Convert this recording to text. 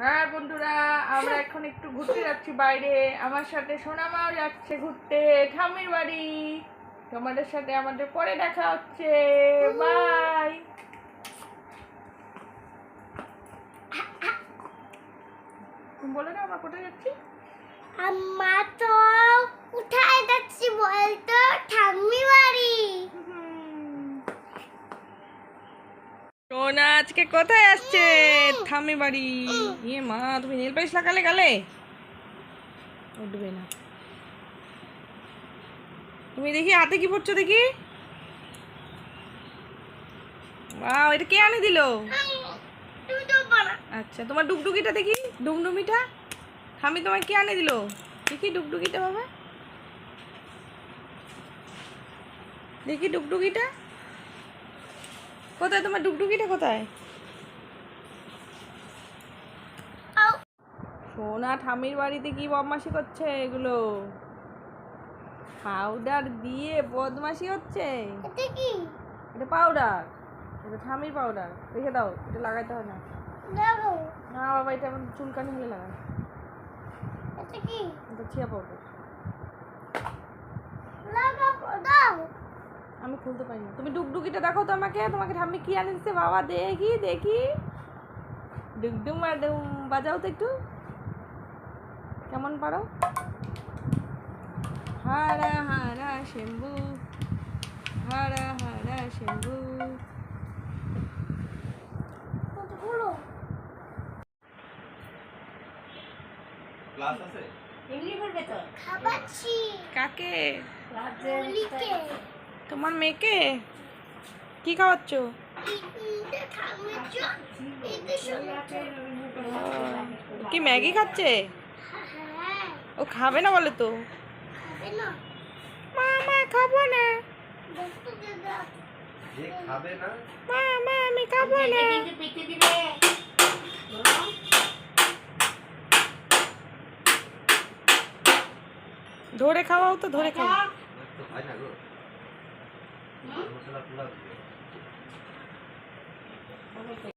হ্যাঁ বন্ধুরা, আমরা এখন একটু ঘুরতে যাচ্ছি বাইরে। আমার সাথে সোনামাও যাচ্ছে ঘুরতে ঠাম্মির বাড়ি। তোমাদের সাথে আমাদের পরে দেখা হচ্ছে। বাই। তুমি বলে দাও আমরা কোথায় যাচ্ছি। আমরা তো কোথায় যাচ্ছি বলতো? ঠাম্মি বাড়ি। সোনা আজকে কোথায় আসছে? ঠাম্মি বাড়ি। ইয়ে মা, তুমি নেল পালিশ লাগালে গালে? উঠবে না। তুমি দেখি হাতে কি পড়ছো দেখি। বাহ, এটা কে আনে দিল? আচ্ছা, তোমার ডুগডুগিটা দেখি, ডুমডুমিটা। ঠাম্মি তোমায় কে আনে দিল দেখি ডুগডুগিটা বাবা, দেখি ডুগডুগিটা কোথায়? তোমার ডুগডুগিটা কোথায়? সোনা ঠাম্মির বাড়িতে কি বদমাশি করছে এগুলো? পাউডার দিয়ে বদমাশি হচ্ছে। এটা কি? এটা পাউডার, এটা ঠাম্মির পাউডার। রেখে দাও, এটা লাগাইতে হয় না। দেখো। না বাবা, এটা আমার চুলকানি হলে লাগাই। এটা কি? এটা ছিয়া পাউডার। লাগাবো দাও। আমি খুলতে পারি না। তুমি ডুগডুগিটা দেখো তো আমাকে, তোমাকে ঠাম্মি কি আনে দিচ্ছে বাবা। দেখি দেখি, ডুগডুম আর ডুম বাজাও তো একটু, কেমন পারো। হারা হারা শম্ভু, হারা হারা শম্ভু। কতগুলো? ক্লাস আছে? খাবাচ্ছি। কাকে? বলিকে। তোমার মেয়েকে কি খাওয়াচ্ছ? এটা খামেছ। এটা শুনছো? কি ম্যাগি খাচ্ছে? হ্যাঁ। ও খাবে না বলে তো। খাবে না। মা খাবো না। বস্তু দে দাও। যে খাবে না মা আমি খাবো না। ধরে খাওয়াও তো, ধরে খাও। তো হয় না গো। মশলা পোলাও